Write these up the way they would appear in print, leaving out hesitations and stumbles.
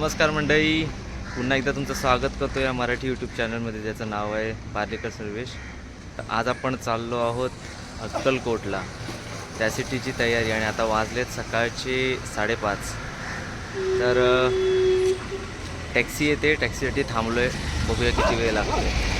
नमस्कार मंडळी, पुन्हा एकदा तुमचं स्वागत करतो या मराठी यूट्यूब चॅनलमध्ये, ज्याचं नाव आहे पार्लेकर सर्वेश. तर आज आपण चाललो आहोत अक्कलकोटला, त्यासाठीची तयारी. आणि आता वाजलेत सकाळचे 5:30. तर टॅक्सी येते, टॅक्सीसाठी थांबलो आहे. बघूया किती वेळ लागतो.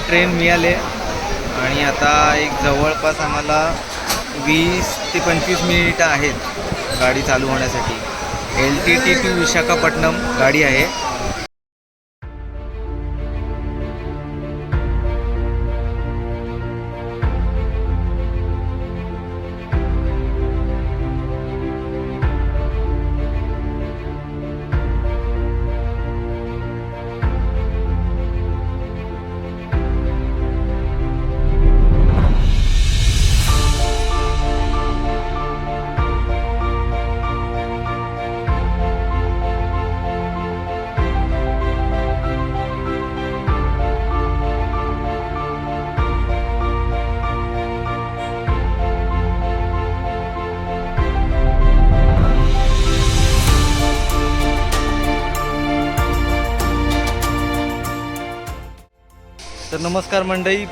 ट्रेन मिळाले आणि आता एक जवळपास आम्हाला 20 ते 25 मिनिटं आहेत गाडी चालू होण्यासाठी. LTT टू विशाखापट्टणम गाडी आहे. तर नमस्कार मंडळी,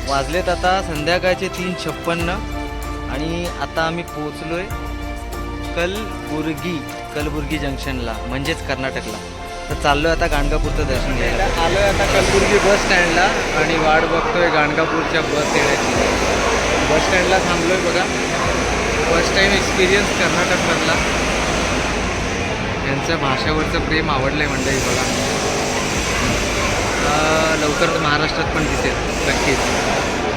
वाजलेत आता संध्याकाळचे 3:56 आणि आता आम्ही पोचलो आहे कलबुर्गी जंक्शनला, म्हणजेच कर्नाटकला. तर चाललो आहे आता गाणगापूरचं दर्शन घ्यायला. आलो आहे आता कलबुर्गी बस स्टँडला आणि वाट बघतोय गाणगापूरच्या बस येण्याची. बस स्टँडला थांबलो आहे बघा. फर्स्ट टाईम एक्सपिरियन्स कर्नाटकमधला. त्यांच्या भाषेवरचं प्रेम आवडलं आहे मंडळी बघा. लवकर महाराष्ट्रात पण दिसेल नक्कीच.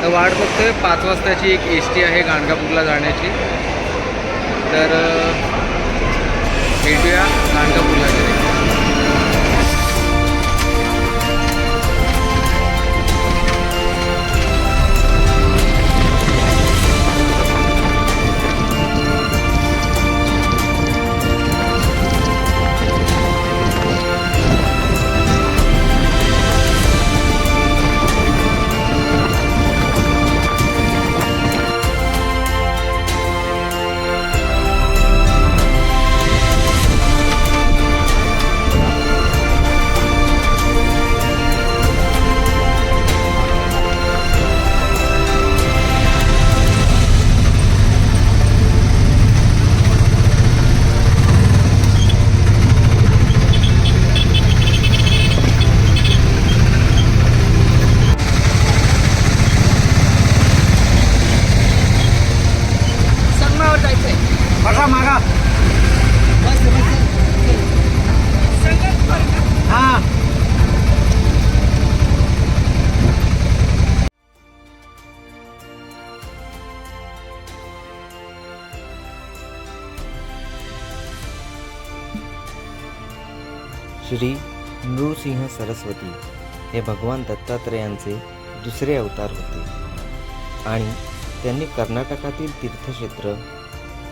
तर वाट बघतोय 5 वाजताची एक ST आहे गाणगापूरला जाण्याची. तर भेटूया गाणगापूरला गेले. श्री नृसिंह सरस्वती हे भगवान दत्तात्रेयांचे दुसरे अवतार होते आणि त्यांनी कर्नाटकातील तीर्थक्षेत्र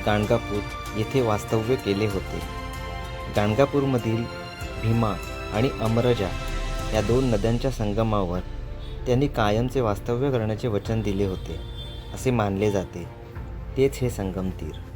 गाणगापूर येथे वास्तव्य केले होते. गाणगापूरमधील भीमा आणि अमरजा या 2 नद्यांच्या संगमावर त्यांनी कायमचे वास्तव्य करण्याचे वचन दिले होते असे मानले जाते. तेच हे संगम तीर.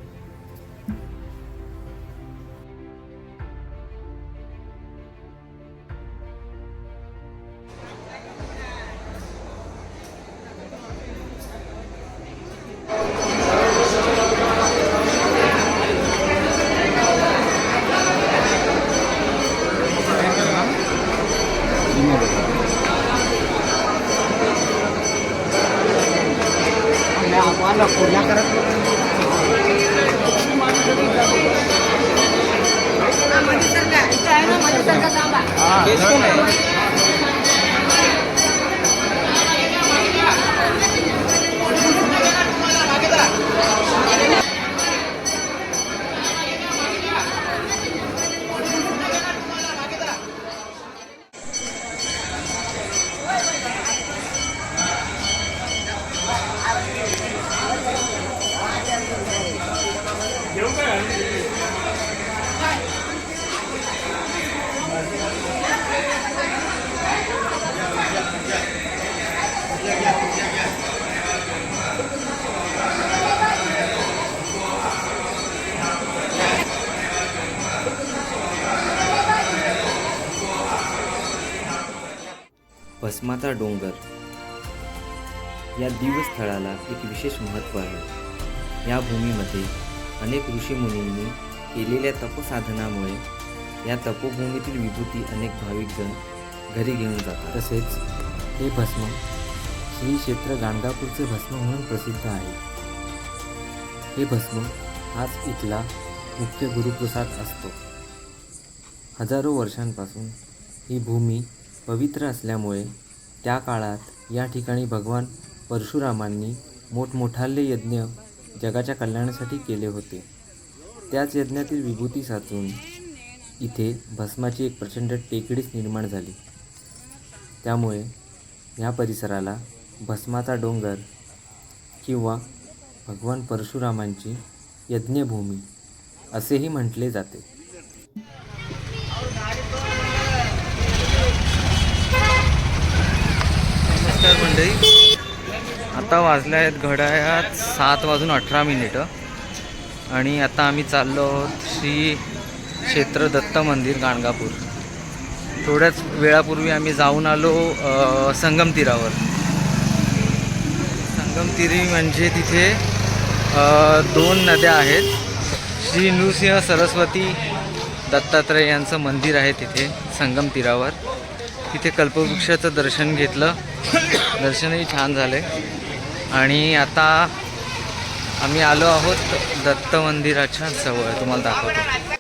भस्माचा डोंगर या दिवस्थळाला एक विशेष महत्त्व आहे. या भूमीमध्ये अनेक ऋषीमुनींनी केलेल्या तपसाधनामुळे या तपोभूमीतील विभूती अनेक भाविकजण घरी घेऊन जातात. तसेच हे भस्म श्री क्षेत्र गाणगापूरचे भस्म म्हणून प्रसिद्ध आहे. हे भस्म हाच इथला मुख्य गुरुप्रसाद असतो. हजारो वर्षांपासून ही भूमी पवित्र असल्यामुळे त्या काळात या ठिकाणी भगवान परशुरामांनी मोठमोठाले यज्ञ जगाच्या कल्याणासाठी केले होते. त्याच यज्ञातील विभूती साचून इथे भस्माची एक प्रचंड टेकडीच निर्माण झाली. त्यामुळे या परिसराला भस्माचा डोंगर किंवा भगवान परशुरामांची यज्ञभूमी असेही म्हटले जाते. नमस्कार मंडळी, आता वाजल्या आहेत घड्याळात 7:18 आणि आता आम्ही चाललो आहोत श्री क्षेत्र दत्त मंदिर गाणगापूर. थोड्याच वेळापूर्वी आम्ही जाऊन आलो संगम तीरावर. संगम तीरी म्हणजे तिथे 2 नद्या आहेत. श्री नृसिंह सरस्वती दत्तात्रय यांचं मंदिर आहे तिथे संगम तीरावर. तिथे कल्पवृक्षाचं दर्शन घेतलं, दर्शनही छान झाले आणि आता आम्ही आलो आहोत दत्त मंदिराच्या जवळ. तुम्हाला दाखवतो.